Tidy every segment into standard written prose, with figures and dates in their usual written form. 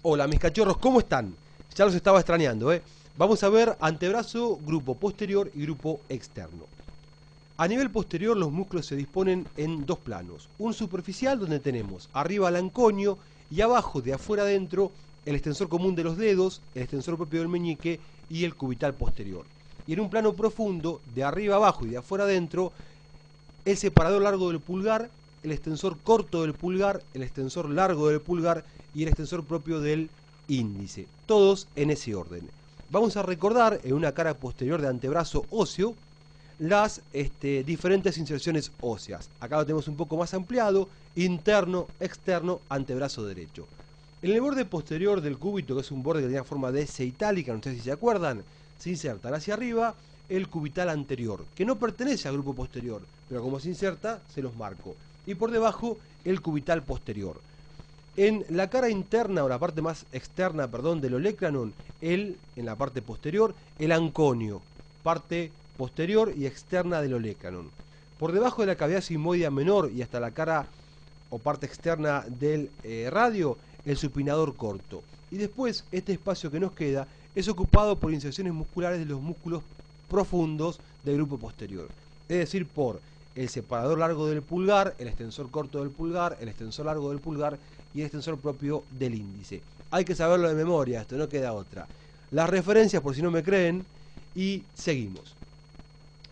Hola mis cachorros, ¿cómo están? Ya los estaba extrañando, ¿eh? Vamos a ver antebrazo, grupo posterior y grupo externo. A nivel posterior los músculos se disponen en dos planos. Un superficial donde tenemos arriba el anconio y abajo de afuera adentro el extensor común de los dedos, el extensor propio del meñique y el cubital posterior. Y en un plano profundo, de arriba abajo y de afuera adentro, el separador largo del pulgar, el extensor corto del pulgar, el extensor largo del pulgar y el extensor propio del índice. Todos en ese orden. Vamos a recordar en una cara posterior de antebrazo óseo las diferentes inserciones óseas. Acá lo tenemos un poco más ampliado: interno, externo, antebrazo derecho. En el borde posterior del cúbito, que es un borde que tenía forma de S itálica, no sé si se acuerdan, se insertan hacia arriba el cubital anterior, que no pertenece al grupo posterior, pero como se inserta, se los marco. Y por debajo, el cubital posterior. En la cara interna, o la parte más externa, perdón, del olecranon, en la parte posterior, el anconio, parte posterior y externa del olecranon. Por debajo de la cavidad sigmoidea menor y hasta la cara o parte externa del radio, el supinador corto. Y después, este espacio que nos queda es ocupado por inserciones musculares de los músculos profundos del grupo posterior. Es decir, por el separador largo del pulgar, el extensor corto del pulgar, el extensor largo del pulgar y el extensor propio del índice. Hay que saberlo de memoria, esto no queda otra. Las referencias por si no me creen y seguimos.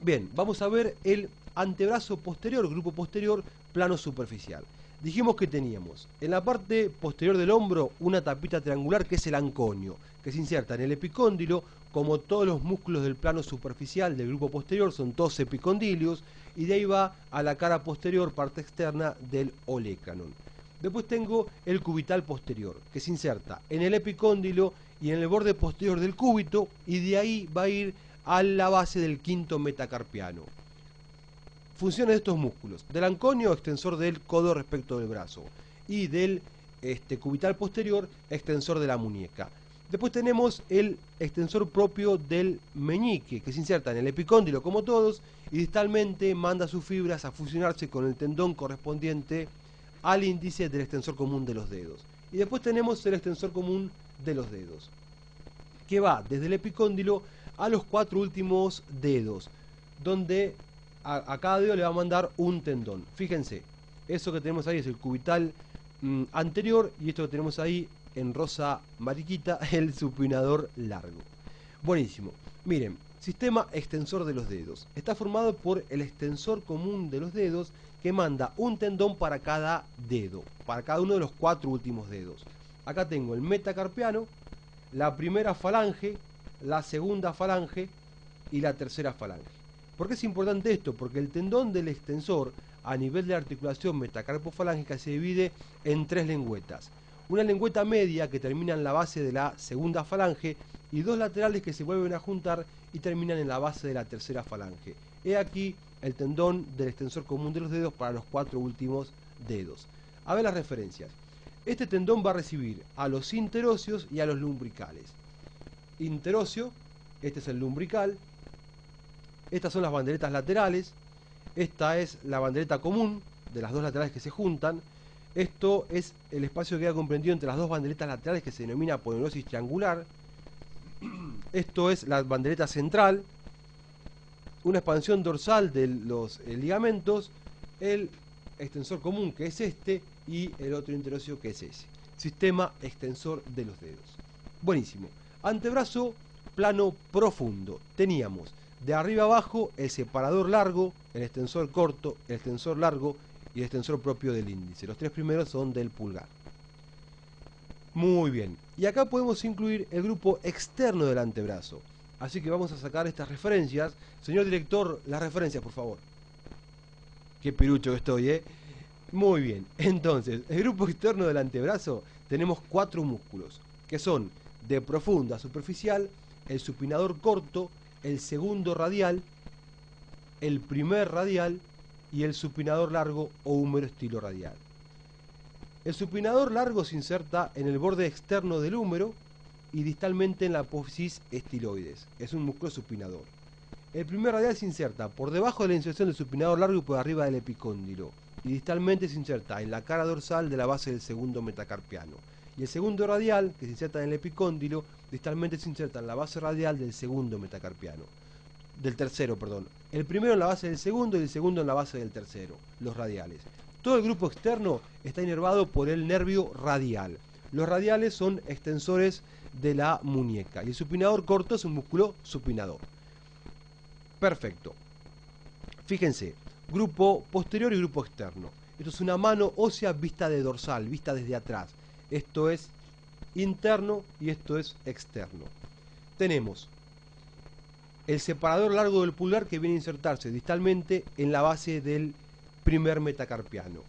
Bien, vamos a ver el antebrazo posterior, grupo posterior, plano superficial. Dijimos que teníamos en la parte posterior del hombro una tapita triangular que es el anconio, que se inserta en el epicóndilo. Como todos los músculos del plano superficial del grupo posterior, son todos epicondilios, y de ahí va a la cara posterior, parte externa del olecranon. Después tengo el cubital posterior, que se inserta en el epicóndilo y en el borde posterior del cúbito, y de ahí va a ir a la base del quinto metacarpiano. Funciones de estos músculos: del anconio, extensor del codo respecto del brazo, y del cubital posterior, extensor de la muñeca. Después tenemos el extensor propio del meñique, que se inserta en el epicóndilo como todos, y distalmente manda sus fibras a fusionarse con el tendón correspondiente al índice del extensor común de los dedos. Y después tenemos el extensor común de los dedos, que va desde el epicóndilo a los cuatro últimos dedos, donde a cada dedo le va a mandar un tendón. Fíjense, eso que tenemos ahí es el cubital anterior, y esto que tenemos ahí en rosa mariquita, el supinador largo. Buenísimo. Miren, sistema extensor de los dedos. Está formado por el extensor común de los dedos, que manda un tendón para cada dedo, para cada uno de los cuatro últimos dedos. Acá tengo el metacarpiano, la primera falange, la segunda falange y la tercera falange. ¿Por qué es importante esto? Porque el tendón del extensor a nivel de la articulación metacarpofalángica se divide en tres lengüetas. Una lengüeta media que termina en la base de la segunda falange y dos laterales que se vuelven a juntar y terminan en la base de la tercera falange. He aquí el tendón del extensor común de los dedos para los cuatro últimos dedos. A ver las referencias. Este tendón va a recibir a los interóseos y a los lumbricales. Interóseo, este es el lumbrical. Estas son las banderetas laterales. Esta es la bandereta común de las dos laterales que se juntan. Esto es el espacio que queda comprendido entre las dos banderetas laterales, que se denomina aponeurosis triangular. Esto es la bandereta central, una expansión dorsal de los ligamentos, el extensor común, que es este, y el otro interóseo, que es ese. Sistema extensor de los dedos. Buenísimo. Antebrazo, plano profundo. Teníamos de arriba abajo el separador largo, el extensor corto, el extensor largo y el extensor propio del índice. Los tres primeros son del pulgar. Muy bien. Y acá podemos incluir el grupo externo del antebrazo. Así que vamos a sacar estas referencias. Señor director, las referencias, por favor. Qué pirucho que estoy, ¿eh? Muy bien. Entonces, el grupo externo del antebrazo tenemos cuatro músculos, que son de profunda superficial, el supinador corto, el segundo radial, el primer radial y el supinador largo o húmero estilo radial. El supinador largo se inserta en el borde externo del húmero y distalmente en la apófisis estiloides. Es un músculo supinador. El primer radial se inserta por debajo de la inserción del supinador largo y por arriba del epicóndilo, y distalmente se inserta en la cara dorsal de la base del segundo metacarpiano. Y el segundo radial, que se inserta en el epicóndilo, distalmente se inserta en la base radial del segundo metacarpiano. Del tercero, perdón. El primero en la base del segundo y el segundo en la base del tercero, los radiales. Todo el grupo externo está inervado por el nervio radial. Los radiales son extensores de la muñeca y el supinador corto es un músculo supinador. Perfecto. Fíjense, grupo posterior y grupo externo. Esto es una mano ósea vista de dorsal, vista desde atrás. Esto es interno y esto es externo. Tenemos el separador largo del pulgar que viene a insertarse distalmente en la base del primer metacarpiano.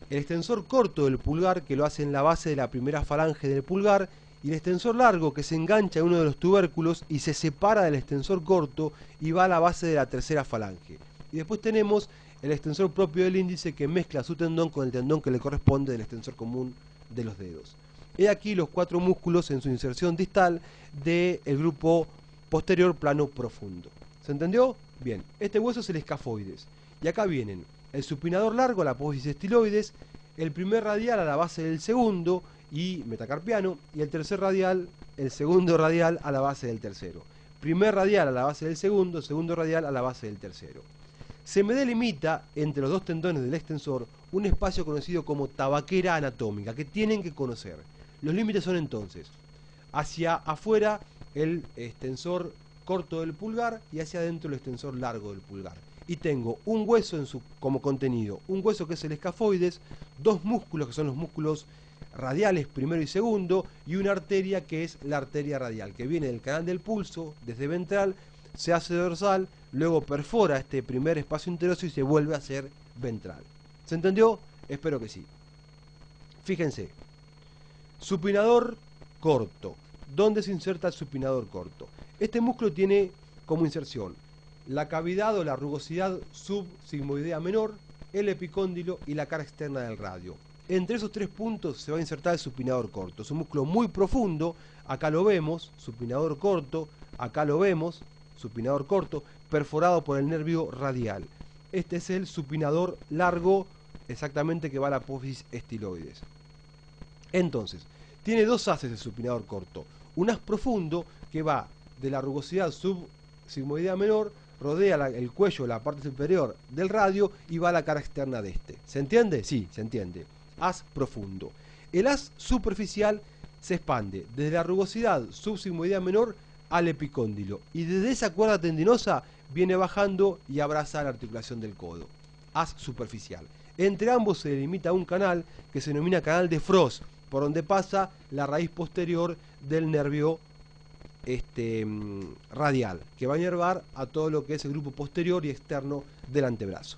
El extensor corto del pulgar que lo hace en la base de la primera falange del pulgar y el extensor largo que se engancha en uno de los tubérculos y se separa del extensor corto y va a la base de la tercera falange. Y después tenemos el extensor propio del índice que mezcla su tendón con el tendón que le corresponde del extensor común de los dedos. He aquí los 4 músculos en su inserción distal del grupo posterior plano profundo. ¿Se entendió? Bien, este hueso es el escafoides. Y acá vienen el supinador largo, la apófisis estiloides, el primer radial a la base del segundo y metacarpiano, y el tercer radial, el segundo radial a la base del tercero. Primer radial a la base del segundo, segundo radial a la base del tercero. Se me delimita entre los dos tendones del extensor un espacio conocido como tabaquera anatómica, que tienen que conocer. Los límites son entonces hacia afuera el extensor corto del pulgar y hacia adentro el extensor largo del pulgar. Y tengo un hueso como contenido, un hueso que es el escafoides, 2 músculos que son los músculos radiales primero y segundo, y una arteria que es la arteria radial, que viene del canal del pulso, desde ventral, se hace dorsal, luego perfora este primer espacio interoso y se vuelve a hacer ventral. ¿Se entendió? Espero que sí. Fíjense, supinador corto. ¿Dónde se inserta el supinador corto? Este músculo tiene como inserción la cavidad o la rugosidad subsigmoidea menor, el epicóndilo y la cara externa del radio. Entre esos 3 puntos se va a insertar el supinador corto. Es un músculo muy profundo, acá lo vemos, supinador corto, acá lo vemos, supinador corto, perforado por el nervio radial. Este es el supinador largo, exactamente, que va a la apófisis estiloides. Entonces, tiene 2 haces el supinador corto. Un haz profundo que va de la rugosidad subsigmoidea menor, rodea el cuello, la parte superior del radio y va a la cara externa de este. ¿Se entiende? Sí, se entiende. Haz profundo. El haz superficial se expande desde la rugosidad subsigmoidea menor al epicóndilo y desde esa cuerda tendinosa viene bajando y abraza la articulación del codo. Haz superficial. Entre ambos se delimita un canal que se denomina canal de Frost, por donde pasa la raíz posterior del nervio radial, que va a inervar a todo lo que es el grupo posterior y externo del antebrazo.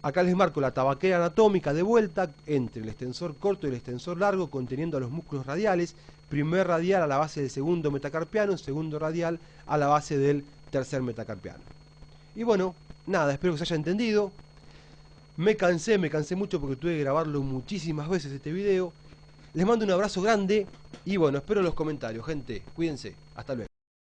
Acá les marco la tabaquera anatómica de vuelta entre el extensor corto y el extensor largo, conteniendo a los músculos radiales. Primer radial a la base del segundo metacarpiano, segundo radial a la base del tercer metacarpiano. Y bueno, nada, espero que se haya entendido. Me cansé mucho porque tuve que grabarlo muchísimas veces este video. Les mando un abrazo grande y bueno, espero los comentarios, gente. Cuídense. Hasta luego.